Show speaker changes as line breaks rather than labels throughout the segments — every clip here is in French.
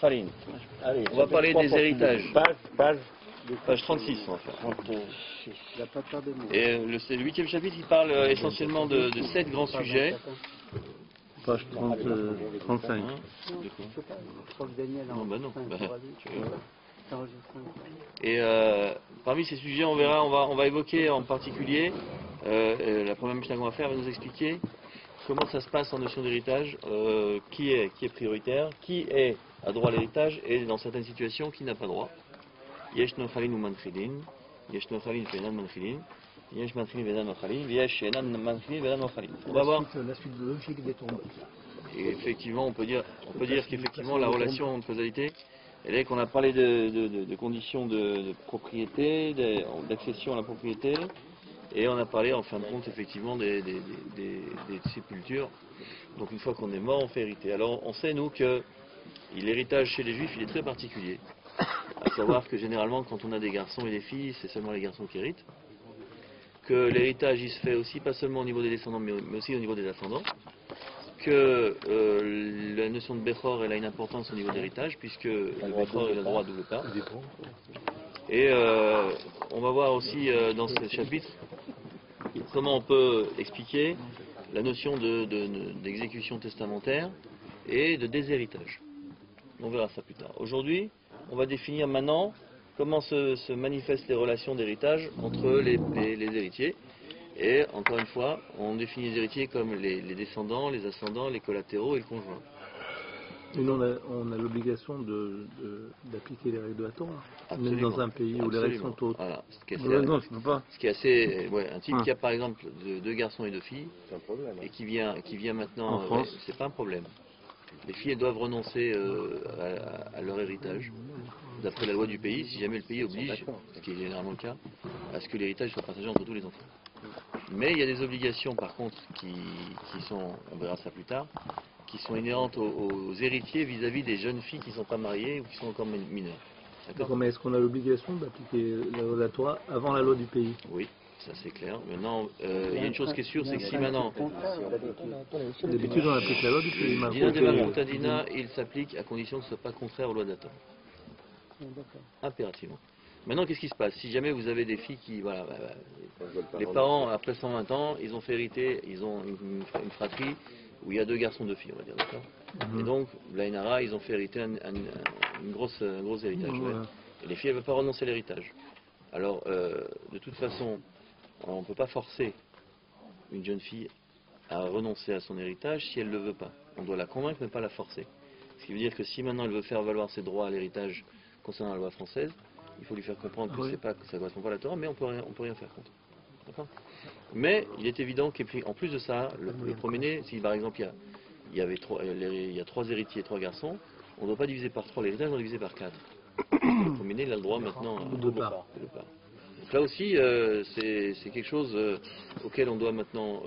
Farine. Allez,
On va parler des héritages.
Page
36, on va faire.
36. Il n'a pas tardé.
Et le 8e chapitre, il parle essentiellement de 7 grands sujets.
Page 35.
Hein, de quoi? Non, bah non. Bah, tu vois. Et parmi ces sujets, on verra, on va évoquer en particulier, la première mission qu'on va faire va nous expliquer comment ça se passe en notion d'héritage, qui est prioritaire, qui est à droit à l'héritage et dans certaines situations qui n'a pas droit. Yesh nochalin ou manchilin, yesh nochalin ve'enan manchilin, yesh manchilin ve'enan nochalin, yesh enan manchilin ve'enan nochalin. On va voir.
La suite logique des tombes.
Et effectivement, on peut dire qu'effectivement la relation de causalité, elle est qu'on a parlé de conditions de propriété, d'accession à la propriété, et on a parlé en fin de compte effectivement des sépultures. Donc une fois qu'on est mort, on fait hériter. Alors on sait nous que l'héritage chez les juifs il est très particulier. À savoir que généralement quand on a des garçons et des filles, c'est seulement les garçons qui héritent. Que l'héritage il se fait aussi pas seulement au niveau des descendants mais aussi au niveau des ascendants. Que la notion de Bechor elle a une importance au niveau d'héritage puisque le Bechor il a le droit à double part. Et on va voir aussi dans ce chapitre comment on peut expliquer la notion d'exécution testamentaire et de déshéritage. On verra ça plus tard. Aujourd'hui, on va définir maintenant comment se manifestent les relations d'héritage entre les héritiers. Et encore une fois, on définit les héritiers comme les descendants, les ascendants, les collatéraux et le conjoint.
Et nous, on a l'obligation d'appliquer les règles de la Torah. Même dans un pays où les règles sont autres.
Voilà. Ce qui est assez un type qui a par exemple deux garçons et deux filles, et qui vient maintenant,
en France,
c'est pas un problème. Les filles elles doivent renoncer à leur héritage, d'après la loi du pays, si jamais le pays oblige, ce qui est généralement le cas, à ce que l'héritage soit partagé entre tous les enfants. Mais il y a des obligations par contre qui sont, on verra ça plus tard, qui sont inhérentes aux héritiers vis-à-vis des jeunes filles qui ne sont pas mariées ou qui sont encore mineures.
D'accord. Mais est-ce qu'on a l'obligation d'appliquer la loi de la Torah avant la loi du pays?
Oui, ça c'est clair. Maintenant, il y a une chose qui est sûre, c'est que si maintenant...
D'habitude on applique la loi du pays.
Dina de Malkoutadina, il s'applique à condition que ce ne soit pas contraire aux lois de la Torah. Impérativement. Maintenant, qu'est-ce qui se passe? Si jamais vous avez des filles qui, voilà, les parents, après 120 ans, ils ont fait hériter, ils ont une fratrie où il y a deux garçons, deux filles, on va dire, d'accord. Et donc, l'Ainara, ils ont fait hériter un gros héritage. Ouais. Et les filles, elles ne veulent pas renoncer à l'héritage. Alors, de toute façon, on ne peut pas forcer une jeune fille à renoncer à son héritage si elle ne le veut pas. On doit la convaincre, mais pas la forcer. Ce qui veut dire que si maintenant elle veut faire valoir ses droits à l'héritage concernant la loi française, il faut lui faire comprendre que, ça ne correspond pas à la Torah, mais on peut rien faire contre. D'accord. Mais il est évident qu'en plus de ça, le premier-né, si par exemple il y a trois héritiers et trois garçons, on ne doit pas diviser par 3 l'héritage, on doit diviser par 4. Le premier-né, il a le droit maintenant à deux parts. Donc là aussi, c'est quelque chose auquel on doit maintenant...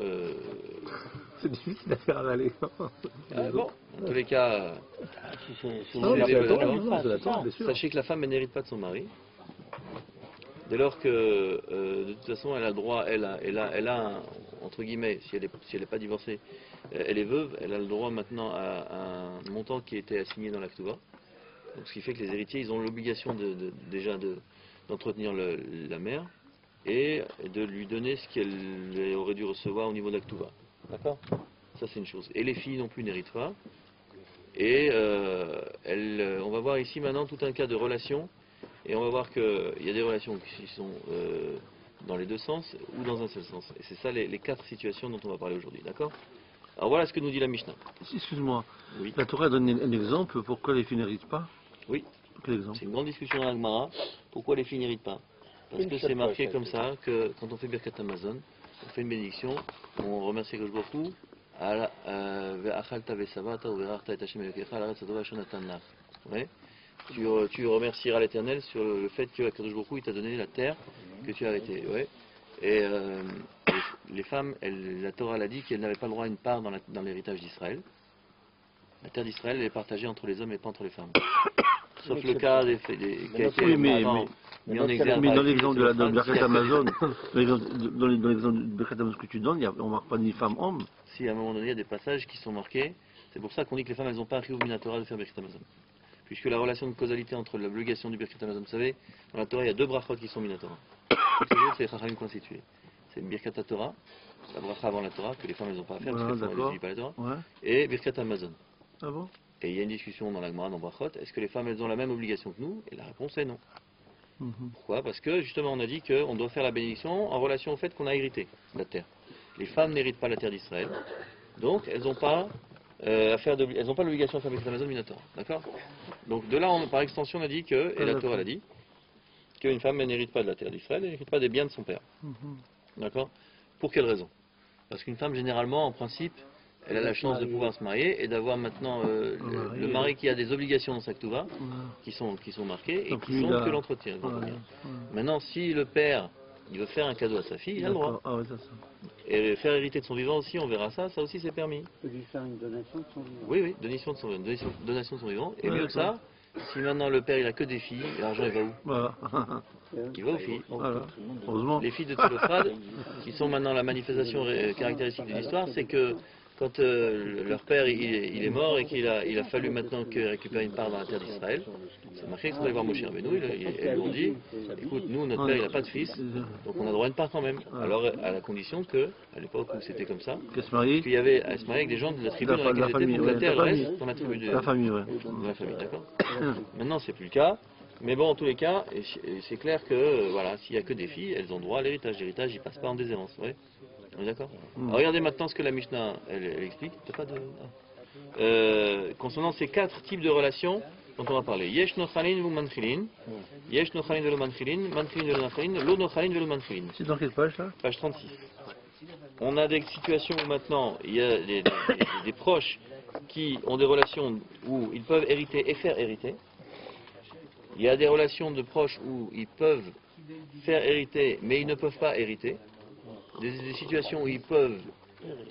C'est difficile à faire avaler.
Bon, en tous les cas, sachez que la femme, elle n'hérite pas de son mari. Dès lors que, de toute façon, elle a le droit, elle a entre guillemets, si elle n'est pas divorcée, elle est veuve, elle a le droit maintenant à un montant qui a été assigné dans la Ktuva. Donc, ce qui fait que les héritiers, ils ont l'obligation déjà d'entretenir la mère et de lui donner ce qu'elle aurait dû recevoir au niveau de la Ktuva. D'accord? Ça, c'est une chose. Et les filles non plus n'héritent pas. Et on va voir ici maintenant tout un cas de relation. Et on va voir qu'il y a des relations qui sont dans les deux sens ou dans un seul sens. Et c'est ça les 4 situations dont on va parler aujourd'hui. D'accord? Alors voilà ce que nous dit la Mishnah.
Excuse-moi.
Oui.
La Torah donne un exemple pourquoi les filles n'héritent pas.
Oui.
Quel exemple?
C'est une grande discussion dans la Gemara. Pourquoi les filles n'héritent pas? Parce que c'est marqué comme ça que quand on fait Birkat Hamazon, on fait une bénédiction, on remercie Akadosh Baruch Hu. Ouais. Tu remercieras l'Éternel sur le fait que Akadosh Baruch Hu, il t'a donné la terre que tu as arrêtée. Ouais. Et les femmes, la Torah l'a dit qu'elles n'avaient pas le droit à une part dans l'héritage d'Israël. La terre d'Israël est partagée entre les hommes et pas entre les femmes. Sauf le cas qui a été mis en exergue.
Mais dans l'exemple de Birkat Hamazon, dans l'exemple de Birkat Hamazon que tu donnes, on ne marque pas ni femme homme.
Si à un moment donné il y a des passages qui sont marqués, c'est pour ça qu'on dit que les femmes elles n'ont pas un chiyuv minatora de faire Birkat Hamazon. puisque la relation de causalité entre l'obligation du Birkat Hamazon, vous savez, dans la Torah, il y a deux brachot qui sont mis dans la Torah. Toutes les autres, c'est les Chachamim constitués. C'est une Birkat Torah, la bracha avant la Torah, que les femmes n'ont pas à faire, parce que les femmes n'étudient pas la Torah,
Ouais.
et Birkat Hamazon.
Ah bon?
Et il y a une discussion dans la Gemara, dans Brachot, est-ce que les femmes elles ont la même obligation que nous? Et la réponse est non. Pourquoi? Parce que justement on a dit qu'on doit faire la bénédiction en relation au fait qu'on a hérité de la terre. Les femmes n'héritent pas la terre d'Israël, donc elles n'ont pas elles n'ont pas l'obligation de faire Birkat Hamazon Minatora. D'accord? Donc de là, par extension, on a dit que, et la Torah l'a dit, qu'une femme elle n'hérite pas de la terre d'Israël, elle n'hérite pas des biens de son père. D'accord? Pour quelle raison? Parce qu'une femme généralement, en principe, elle a la chance de pouvoir se marier et d'avoir maintenant le mari qui a des obligations dans sa ketouva qui sont marquées et qui sont que l'entretien. Maintenant, si le père il veut faire un cadeau à sa fille, il a le droit.
Ah ouais, ça.
Et faire hériter de son vivant aussi, on verra ça aussi c'est permis.
Il peut lui faire une donation de son vivant.
Oui, donation de son vivant. Et mieux que ça, si maintenant le père il a que des filles, l'argent il va où?
Voilà.
Il va aux filles.
Voilà. Heureusement.
Les filles de Télophrade, qui sont maintenant la manifestation caractéristique de l'histoire, c'est que quand leur père il est mort et qu'il a fallu maintenant qu'il récupère une part dans la terre d'Israël, c'est marqué qu'ils sont allés voir Moshe Rabbeinu, ils lui ont dit, écoute, nous, notre père il n'a pas de fils, donc on a droit à une part quand même. Alors à la condition que, à l'époque où c'était comme ça, qu'il y avait à se marier avec des gens de la tribu dans laquelle ils étaient, donc la terre reste dans la tribu de
la famille, ouais.
dans la famille, d'accord. Maintenant c'est plus le cas. Mais bon, en tous les cas, c'est clair que voilà, s'il n'y a que des filles, elles ont droit à l'héritage. L'héritage, il passe pas en déshérence. Ouais. On est d'accord? Alors, regardez maintenant ce que la Mishnah elle explique. T'as pas de... concernant ces quatre types de relations dont on va parler. Yesh nochalin ou manchilin. Yesh nochalin velo manchilin. Manchilin velo nochalin. Lo nochalin velo manchilin.
C'est dans quelle page là?
Page 36. On a des situations où maintenant il y a des proches qui ont des relations où ils peuvent hériter et faire hériter. Il y a des relations de proches où ils peuvent faire hériter, mais ils ne peuvent pas hériter. Des situations où ils peuvent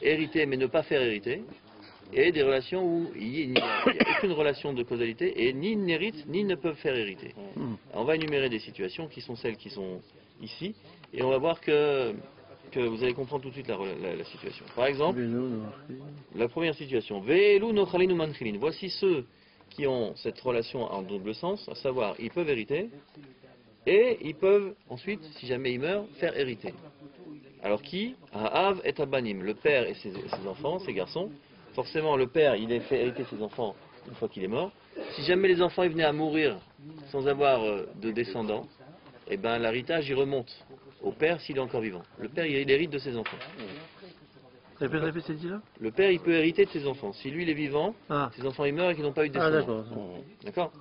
hériter, mais ne pas faire hériter. Et des relations où il n'y a aucune relation de causalité, et ni ils n'héritent, ni ils ne peuvent faire hériter. On va énumérer des situations qui sont celles qui sont ici, et on va voir que vous allez comprendre tout de suite la situation. Par exemple, la première situation. Ve'elu nochalin ou manchilin. Voici ceux qui ont cette relation en double sens, à savoir, ils peuvent hériter, et ils peuvent ensuite, si jamais ils meurent, faire hériter. Alors qui? Ha'av et Abanim, le père et ses enfants, ses garçons. Forcément, le père, il fait hériter ses enfants une fois qu'il est mort. Si jamais les enfants ils venaient à mourir sans avoir de descendants, eh ben l'héritage, il remonte au père s'il est encore vivant. Le père, il hérite de ses enfants.
Répète cette dit là.
Le père, il peut hériter de ses enfants. Si lui, il est vivant, ses enfants, ils meurent et qu'ils n'ont pas eu de
Ah
descendants.
d'accord.
D'accord.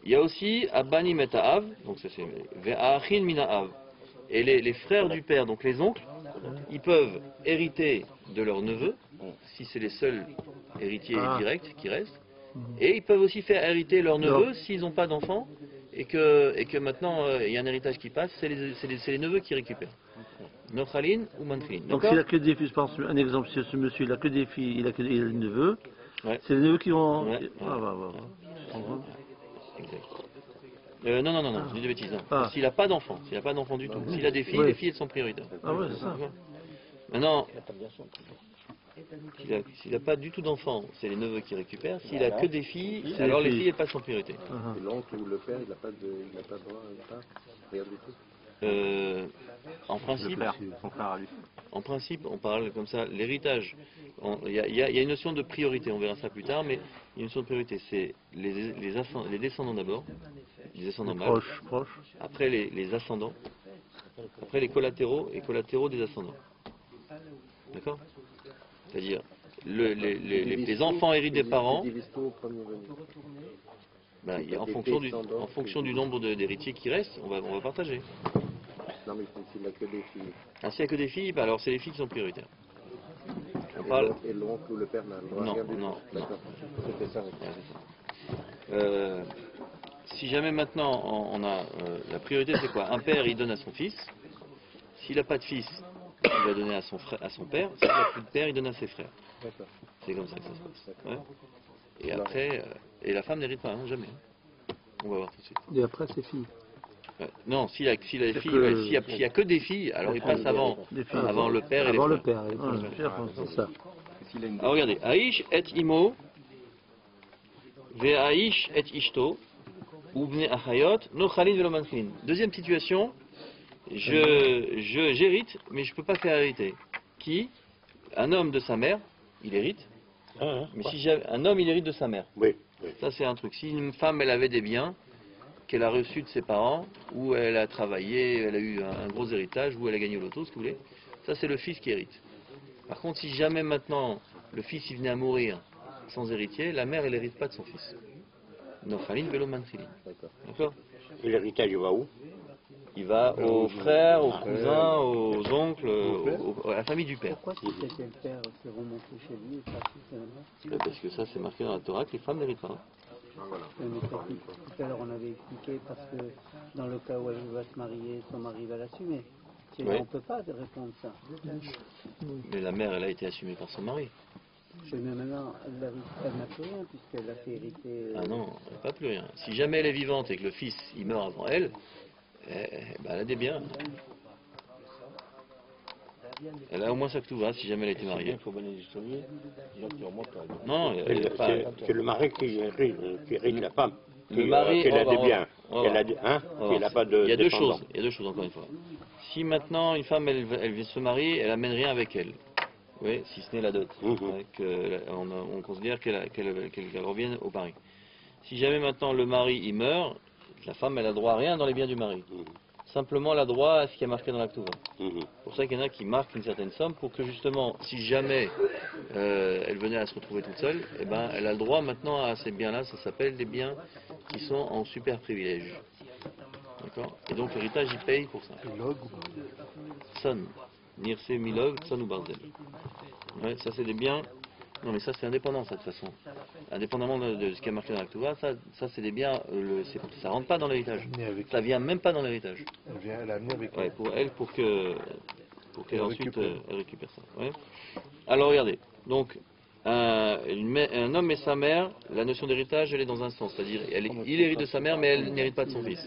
Il y a aussi Abanim et Ha'av, donc ça c'est Ve'achin min Ha'av. Et les frères du père, donc les oncles, ils peuvent hériter de leurs neveux, si c'est les seuls héritiers directs qui restent. Et ils peuvent aussi faire hériter leurs neveux s'ils n'ont pas d'enfants et que maintenant il y a un héritage qui passe, c'est les neveux qui récupèrent. Nochalin ou manchilin.
Donc s'il a que des filles, je pense un exemple, si ce monsieur il a que des filles, il a des neveux, c'est les neveux qui vont...
Ouais. Exact. Non, je dis des bêtises. S'il n'a pas d'enfant, du tout. S'il a des filles, les filles elles sont prioritaires.
Ah ouais, c'est ça.
Maintenant, s'il n'a pas du tout d'enfants, c'est les neveux qui récupèrent. S'il a que des filles, alors les filles elles passent en priorité.
Et l'oncle ou le père, il n'a pas de droit, rien du tout.
En principe, on parle comme ça, l'héritage. Il y a une notion de priorité, on verra ça plus tard, mais il y a une notion de priorité. C'est les descendants d'abord, les descendants mâles,
Proche.
après les ascendants, après les collatéraux et collatéraux des ascendants. D'accord? C'est-à-dire, les enfants héritent des parents. Ben, en fonction du nombre d'héritiers qui restent, on va partager.
Non, mais s'il n'a que des filles.
Ah, s'il n'y a que des filles, ben alors c'est les filles qui sont prioritaires. On
Et
parle...
l'oncle ou le père n'a le droit rien du tout.
Non.
D'accord. C'était ça.
Si jamais maintenant on a... la priorité c'est quoi? Un père il donne à son fils. S'il n'a pas de fils, il va donner à son père. S'il n'a plus de père, il donne à ses frères.
D'accord.
C'est comme ça que ça se passe. Ouais. Et après... et la femme n'hérite pas, hein, jamais. On va voir tout de suite.
Et après c'est filles.
Non, s'il n'y a que des filles, alors il passe avant le père et les frères.
Avant le père, c'est ça.
Alors regardez, Aïch et Imo, Ve'aish et ishto, ubne achayot, no chalin velo manchilin. Deuxième situation, j'hérite, mais je ne peux pas faire hériter. Qui? Un homme de sa mère, il hérite. Mais si un homme, il hérite de sa mère.
Oui.
Ça, c'est un truc. Si une femme, elle avait des biens qu'elle a reçus de ses parents, ou elle a travaillé, elle a eu un gros héritage, ou elle a gagné au loto, ce que vous voulez, ça, c'est le fils qui hérite. Par contre, si jamais maintenant, le fils, il venait à mourir sans héritier, la mère, elle n'hérite pas de son fils. Nochalin velo manchilin. D'accord?
Et l'héritage, il va où?
Il va aux frères, aux cousins, aux oncles, à la famille du père.
Pourquoi si c'était le père, c'est remonté chez lui et pas si c'est la mère?
Parce que ça, c'est marqué dans la Torah que les femmes n'héritent pas.
Mais tout à l'heure, on avait expliqué parce que dans le cas où elle va se marier, son mari va l'assumer. Sinon,
Oui.
on ne peut pas répondre ça.
Mais la mère, elle a été assumée par son mari.
Mais maintenant, elle n'a plus rien puisqu'elle a fait hériter.
Ah non, elle n'a pas plus rien. Si jamais elle est vivante et que le fils, il meurt avant elle, elle a des biens. Elle a au moins sa ketouva si jamais elle a été mariée.
Il faut bonner les souvenirs, les gens qui remontent à...
Non, elle est pas...
C'est le mari qui hérite la femme.
Le mari,
Qu'elle a des biens.
on va voir.
Qu'elle n'a pas de
Il y a deux
descendants.
choses. Il y a deux choses encore une fois. Si maintenant une femme elle vient se marier, elle amène rien avec elle. Oui, si ce n'est la dot. On considère qu'elle revienne au mari. Si jamais maintenant le mari il meurt, la femme elle a droit à rien dans les biens du mari. Simplement elle a droit à ce qui est marqué dans la ketouva. C'est pour ça qu'il y en a qui marquent une certaine somme pour que justement, si jamais elle venait à se retrouver toute seule, eh ben, elle a le droit maintenant à ces biens-là, ça s'appelle des biens qui sont en super privilège. D'accord? Et donc l'héritage il paye pour ça. Son. Nirse Milog, Son ou Barzel. Ouais, ça c'est des biens. Non mais ça c'est indépendant ça de toute façon. Indépendamment de ce qui est marqué dans la ketouva, ça c'est des biens, ça rentre pas dans l'héritage. Ça vient même pas dans l'héritage.
Elle a amené avec
Ouais, pour elle, pour qu'elle ensuite elle récupère ça. Ouais. Alors regardez, donc un homme et sa mère, la notion d'héritage elle est dans un sens, c'est-à-dire il hérite de sa mère mais elle n'hérite pas de son fils.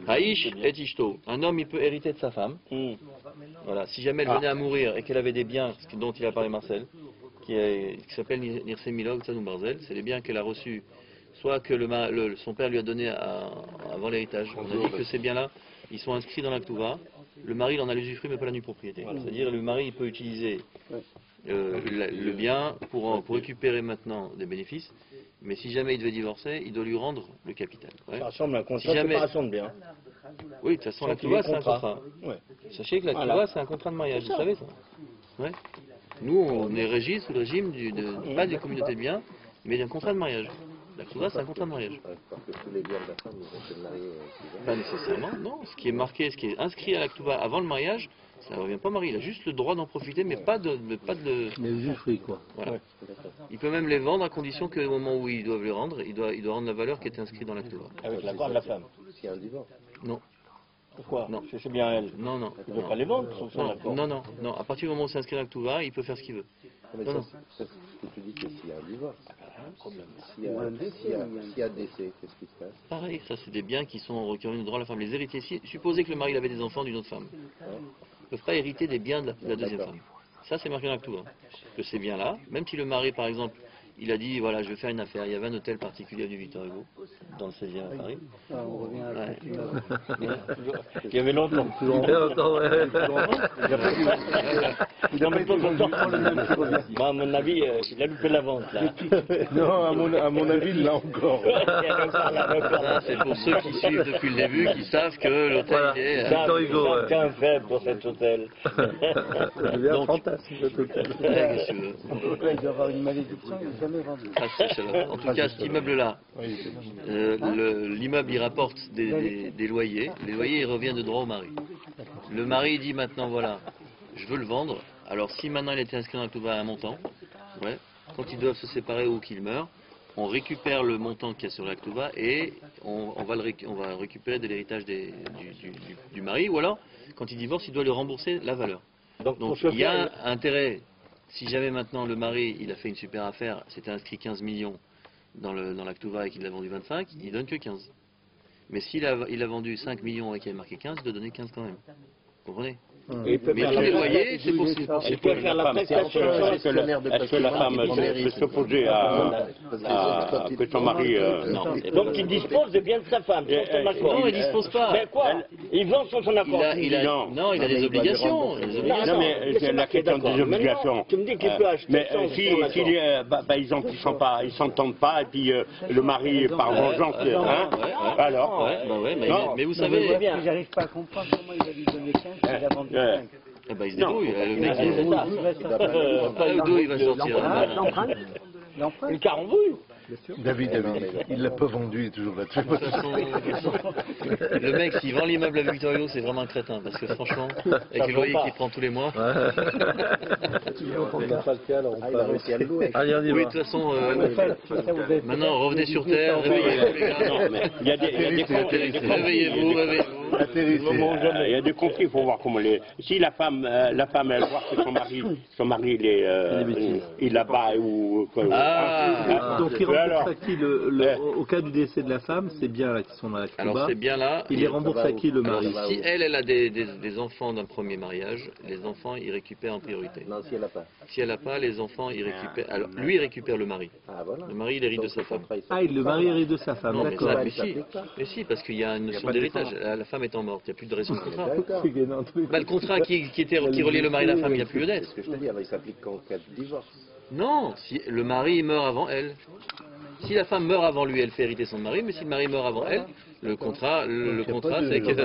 Haïch et Ishto, un homme il peut hériter de sa femme. Voilà, si jamais elle venait à mourir et qu'elle avait des biens dont il a parlé Marcel, qui s'appelle Nirse Milog, Tsanou Barzel, c'est les biens qu'elle a reçus, soit que son père lui a donné avant l'héritage. On a dit que ces biens-là, ils sont inscrits dans la ketouva. Le mari il en a l'usufruit mais pas la nue propriété. C'est-à-dire le mari il peut utiliser le bien pour récupérer maintenant des bénéfices, mais si jamais il devait divorcer, il doit lui rendre le capital. Ouais.
Ça ressemble à un contrat
Si
de
jamais-
séparation de biens.
Oui, de toute façon la
Sans qu'il y ait
ketouva c'est un
contrat.
contrat.
Ouais.
Sachez que la
Voilà.
ketouva c'est un contrat de mariage, vous savez ça? Ouais. Nous on est régi sous le régime pas des communautés de biens, mais d'un contrat de mariage. La ketouva c'est un contrat de mariage.
Parce que tous les biens de la femme, ils vont se marier.
Pas nécessairement, non. Ce qui est marqué, ce qui est inscrit à la ketouva avant le mariage, ça ne revient pas au mari. Il a juste le droit d'en profiter, mais pas de
Mais usufruit, quoi.
voilà. Il peut même les vendre à condition qu'au moment où ils doivent les rendre, il doit rendre la valeur qui était inscrite dans la ketouva.
Avec l'accord de la femme.
S'il y a un divorce.
Non,
Pourquoi?
Non.
C'est bien elle.
non, non.
Il ne veut pas les vendre sans son
Non,
accord.
non, non, non. À partir du moment où c'est inscrit dans la ketouva, il peut faire ce qu'il veut.
Mais
Non, non.
ça, c'est ce que tu dis que s'il y a un divorce. S'il y
Ou un
a,
décès,
s'il y a-
ou il y a un-
s'il y a décès, qu'est-ce qui se passe?
Pareil, ça c'est des biens qui ont le droit à la femme. Les héritiers, supposez que le mari il avait des enfants d'une autre femme. Ils ne peuvent pas hériter des biens de la deuxième
D'accord.
femme. Ça c'est marqué dans la ketouva. Que ces biens-là, même si le mari par exemple, il a dit voilà je vais faire une affaire, il y avait un hôtel particulier du Victor Hugo, dans le 16e à Paris.
Ah, on revient à
Ouais.
ce que tu m'as-
Il y avait longtemps.
Plus longtemps, ouais.
Il a mis pas longtemps. Moi, à mon avis, il a loupé la vente, là.
Non, à mon avis, il l'a encore.
Ça, c'est pour ceux qui suivent depuis le début, qui savent que l'hôtel
Voilà.
il est...
Victor Hugo, ouais.
Qu'un faible pour cet hôtel.
Ça devient
Donc-
fantastique, ce truc.
qu'est-ce que tu veux
Donc là, il doit avoir une malédiction, il n'est jamais vendu.
Ah, c'est celle-là. En tout cas, cet immeuble-là, l'immeuble il rapporte des loyers. Les loyers ils reviennent de droit au mari. Le mari il dit maintenant voilà, je veux le vendre. Alors si maintenant il était inscrit dans la ketouva à un montant, ouais, quand ils doivent se séparer ou qu'il meurt, on récupère le montant qu'il y a sur la ketouva et on va récupérer de l'héritage du mari. Ou alors, quand il divorce, il doit lui rembourser la valeur.
Donc,
Donc
pour ce
il y a
faire,
intérêt, si jamais maintenant le mari il a fait une super affaire, c'était inscrit 15 millions dans la ketouva et qu'il a vendu 25, il donne que 15. Mais s'il a vendu 5 millions et qu'il a marqué 15, il doit donner 15 quand même. Vous comprenez?
Et il peut
Mais
faire
tous les
la-
loyers, c'est pour
il peut faire la prestation. Est-ce que la femme peut s'opposer à que son mari...
Non.
Donc il dispose des biens de sa femme, sans son accord.
Non, il dispose pas.
Mais quoi? Il vend sans son accord.
Non, il a des obligations.
Non, mais c'est la question des obligations.
Tu me dis qu'il peut acheter
Mais
sans
si
son accord.
ils s'entendent pas, et puis le mari par vengeance, hein, alors,
Ouais,
Non.
mais vous
Si
savez,
j'arrive pas à comprendre comment il va lui donner 15 s'il a vendu 5.
eh ben, il se débrouille. Le mec,
D'où
il va sortir.
l'empreinte.
Une carambouille.
David, il l'a pas vendu, il est toujours là-dessus.
De toute façon, le mec, s'il vend l'immeuble à Victorio, c'est vraiment un crétin. Parce que franchement, avec le loyer qu'il prend tous les mois.
Il a réussi à le louer.
Allez, on y
Oui,
va.
de toute façon, maintenant, revenez sur Terre, réveillez-vous, les gars.
non, mais il y a des
Réveillez-vous, réveillez-vous.
Il y a des conflits, il faut voir comment les. Si la femme, elle voit que son mari, il est là-bas ou.
Donc il rembourse
alors,
à qui au cas du décès de la femme, c'est bien là qui sont dans la
Alors
Cuba.
c'est bien là.
Il les rembourse à qui le
Alors,
mari?
si elle a des enfants d'un premier mariage, les enfants, ils récupèrent en priorité.
Non, si elle n'a pas.
Si elle n'a pas, les enfants, ils récupèrent. Alors, lui, il récupère le mari.
Ah, voilà.
Le mari, il hérite de sa femme.
Ah, le mari hérite de sa femme,
Non, mais
d'accord.
ça, mais si, parce qu'il y a une notion d'héritage. La femme étant morte, il n'y a plus de raison de contrat.
D'accord.
Bah, le contrat qui reliait le mari et la femme, il n'y a plus lieu
C'est
d'être.
ce que je te dis, il s'applique qu'en cas de divorce.
Non, si le mari meurt avant elle. Si la femme meurt avant lui, elle fait hériter son mari, mais si le mari meurt avant elle, le contrat, c'est que...
Il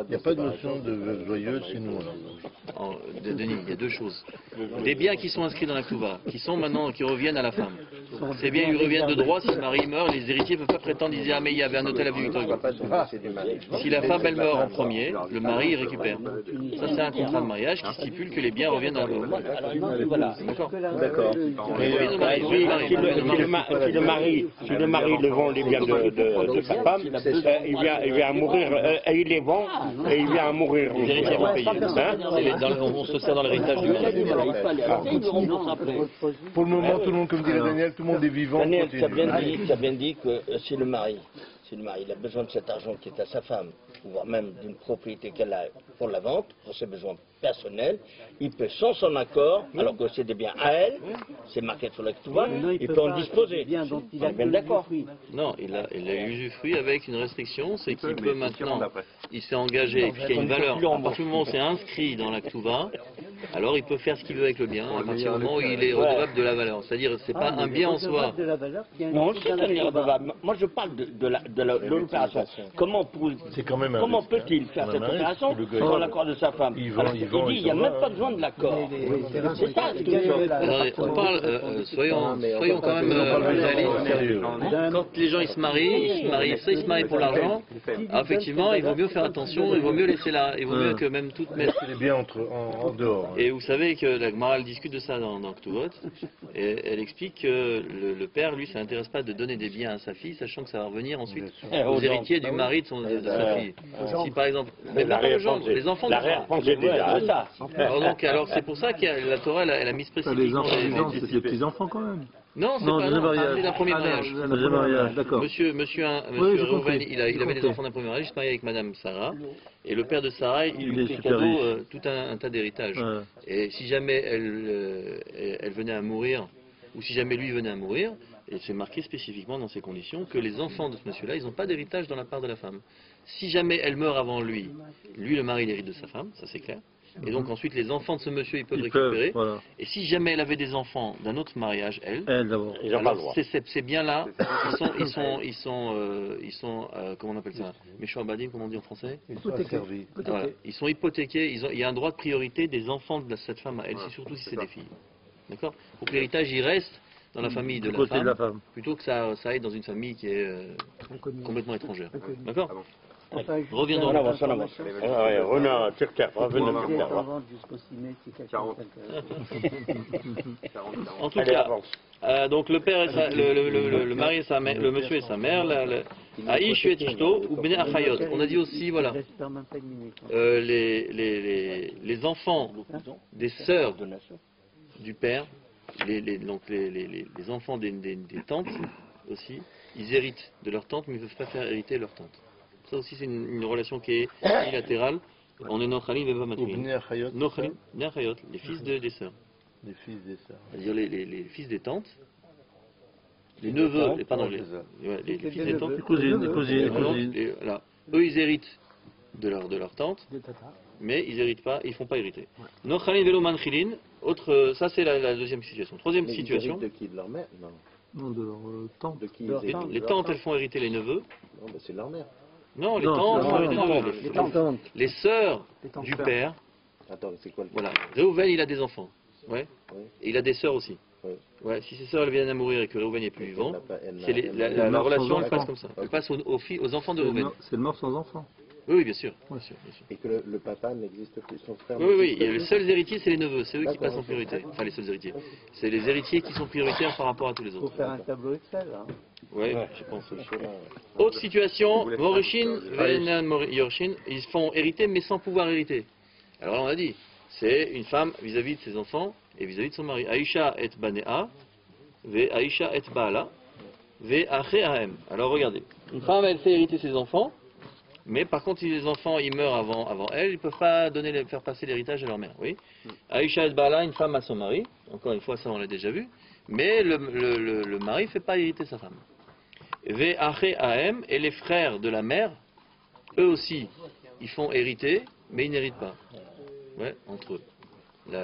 n'y a pas de notion de veuve joyeuse chez nous.
Denis, il y a deux choses. Des biens qui sont inscrits dans la Kouva, qui reviennent à la femme. Ces biens, ils reviennent de droit. Si le mari meurt, les héritiers ne peuvent pas prétendre, ils disent, ah mais il y avait un hôtel à Victor Hugo. Si la femme, elle meurt en premier, le mari, il récupère. Ça, c'est un contrat de mariage qui stipule que les biens reviennent à la femme. Voilà, d'accord.
D'accord.
Si le mari le vend les biens de sa femme, il vient à mourir, et il les vend, et il vient à mourir.
Les héritiers vont payer. On se sert dans l'héritage du mari.
Pour le moment, tout le monde, comme dirait Daniel, tout le monde est vivant.
Daniel, tu as
continue.
bien dit que si le mari, il a besoin de cet argent qui est à sa femme, voire même d'une propriété qu'elle a pour la vente, pour ses besoins personnels, il peut sans son accord, alors que c'est des biens à elle, c'est marqué sur la Kouva, il peut en disposer. On est bien d'accord.
Non, il a usufruit avec une restriction, c'est qu'il peut maintenant, il s'est engagé, puisqu'il y a une valeur, à partir du moment où c'est inscrit dans la Kouva, alors il peut faire ce qu'il veut avec le bien, à partir du moment où il est redevable de la valeur. C'est-à-dire, c'est pas un bien en soi.
Non, c'est un redevable. Moi, je parle de l'opération. Comment peut-il faire cette opération sans l'accord de sa femme? Alors, il dit, il n'y a même pas besoin de l'accord. C'est ça, ce que
Attendez, on parle, soyons quand même réalistes. Quand les gens ils se marient pour l'argent, effectivement, il vaut mieux faire attention, il vaut mieux laisser là, il vaut mieux que même tout mettre.
Il est bien en dehors.
Et vous savez que la Gemara elle discute de ça dans Ktuvot, et elle explique que le père, lui, ça n'intéresse pas de donner des biens à sa fille, sachant que ça va revenir ensuite aux héritiers du mari de sa fille. Si par exemple, les enfants alors c'est pour ça que la Torah elle a mis spécifiquement
C'est les petits-enfants quand même.
Non, c'est pas d'un premier mariage.
D'accord.
Monsieur Reuven, il avait des enfants d'un premier mariage, il se mariait avec Madame Sarah, et le père de Sarah, il lui fait cadeau tout un tas d'héritages. Et si jamais elle venait à mourir, ou si jamais lui venait à mourir, et c'est marqué spécifiquement dans ces conditions, que les enfants de ce monsieur-là, ils n'ont pas d'héritage dans la part de la femme. Si jamais elle meurt avant lui, le mari, il hérite de sa femme, ça c'est clair. Et donc ensuite les enfants de ce monsieur ils peuvent récupérer. Voilà. Et si jamais elle avait des enfants d'un autre mariage, elle d'abord, c'est bien là, ils sont comment on appelle ça, méchants abadim, comment on dit en français, voilà. Ils sont hypothéqués, il y a un droit de priorité des enfants de cette femme à elle, surtout si c'est des filles. D'accord. Pour que l'héritage il reste dans la famille de la femme, plutôt que ça aille dans une famille qui est complètement étrangère. D'accord. Reviendons.
En avance. Revenons sur Terre.
En tout cas, donc le père, le mari et sa mère, le monsieur et sa mère, Aïch et Tishto ou Bnei Achayot. On a dit aussi, voilà, les enfants des sœurs du père, donc les enfants des tantes aussi, ils héritent de leur tante, mais ils ne peuvent pas faire hériter leur tante. Ça aussi, c'est une relation qui est unilatérale On est Nochalim et
Ou
Matrilin.
Bnei Achayot,
Nochalim, Bnei Achayot, les fils des sœurs.
les fils des sœurs.
C'est-à-dire les fils des tantes, les neveux, pardon, les fils des tantes,
Les cousines, les cousines, les cousines.
voilà. Eux ils héritent de leur tante, mais ils héritent pas, ils font pas hériter. Nochalim velo manchilin, ça c'est la deuxième situation. Troisième
Mais ils
situation,
héritent de qui? De leur mère? Non.
Non, de leur tante.
De qui
Leur
ils
tante.
héritent?
les tantes elles font hériter les neveux.
Non, bah, c'est leur mère.
Non, les
Non,
tantes
non,
font hériter
non,
les neveux. Les sœurs du père,
Attends, c'est quoi le
voilà. Réhouven il a des enfants, ouais.
Oui.
Et il a des sœurs aussi.
Oui.
Ouais, si ses sœurs elles viennent à mourir et que Réhouven n'est plus vivant, c'est
Elle
la
meurt
relation
sans
elle passe
enfant.
comme ça. Elle passe aux enfants de Réhouven.
C'est le mort sans enfant.
Oui, oui, bien sûr. Bien sûr, bien sûr.
Et que le papa n'existe plus, son frère.
Oui, oui,
n'existe
les
plus.
seuls héritiers, c'est les neveux, c'est eux qui
D'accord,
passent en
ok.
priorité. Enfin, les seuls héritiers. C'est les héritiers qui sont prioritaires par rapport à tous les
Il faut
autres.
faire un tableau Excel. Hein.
Oui, je pense.
Ce schéma.
Autre situation, Morishin, Venan, Yorshin, ils se font hériter mais sans pouvoir hériter. Alors là, on a dit, c'est une femme vis-à-vis de ses enfants et vis-à-vis de son mari. Aïcha et Banea, Ve Aïcha et Baala, Ve Ache Ahem. Alors regardez, une femme, elle fait hériter ses enfants. Mais par contre, si les enfants ils meurent avant elle, ils ne peuvent pas faire passer l'héritage à leur mère. Oui. Aïcha et Bala, une femme à son mari. Encore une fois, ça on l'a déjà vu. Mais le mari ne fait pas hériter sa femme. Ve Ache Ahem, et les frères de la mère, eux aussi, ils font hériter, mais ils n'héritent pas. Ouais, entre eux.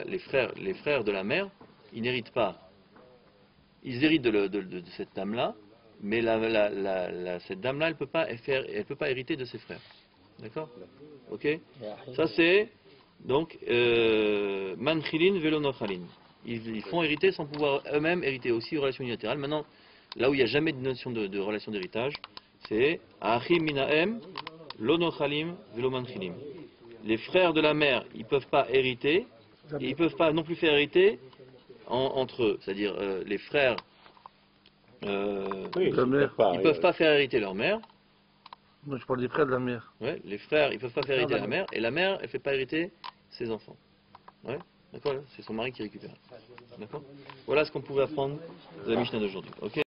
Les frères de la mère, ils n'héritent pas. Ils héritent de cette dame-là. Mais cette dame-là, elle ne peut pas hériter de ses frères. D'accord? Ok? Ça c'est, donc, manchilin velo nochalin. Ils font hériter sans pouvoir eux-mêmes hériter, aussi relation unilatérale. Maintenant, là où il n'y a jamais de notion de relation d'héritage, c'est achim minahem lo nochalim velo manchilim. Les frères de la mère, ils ne peuvent pas hériter, et ils ne peuvent pas non plus faire hériter entre eux. C'est-à-dire, les frères.
Oui,
La mère.
Ils ne peuvent pas faire hériter leur mère.
Moi, je parle des frères de la mère.
Ouais, les frères, ils ne peuvent pas faire hériter la mère. Et la mère, elle ne fait pas hériter ses enfants. Ouais, d'accord? C'est son mari qui récupère. D'accord? Voilà ce qu'on pouvait apprendre de la Mishnah d'aujourd'hui. Ok?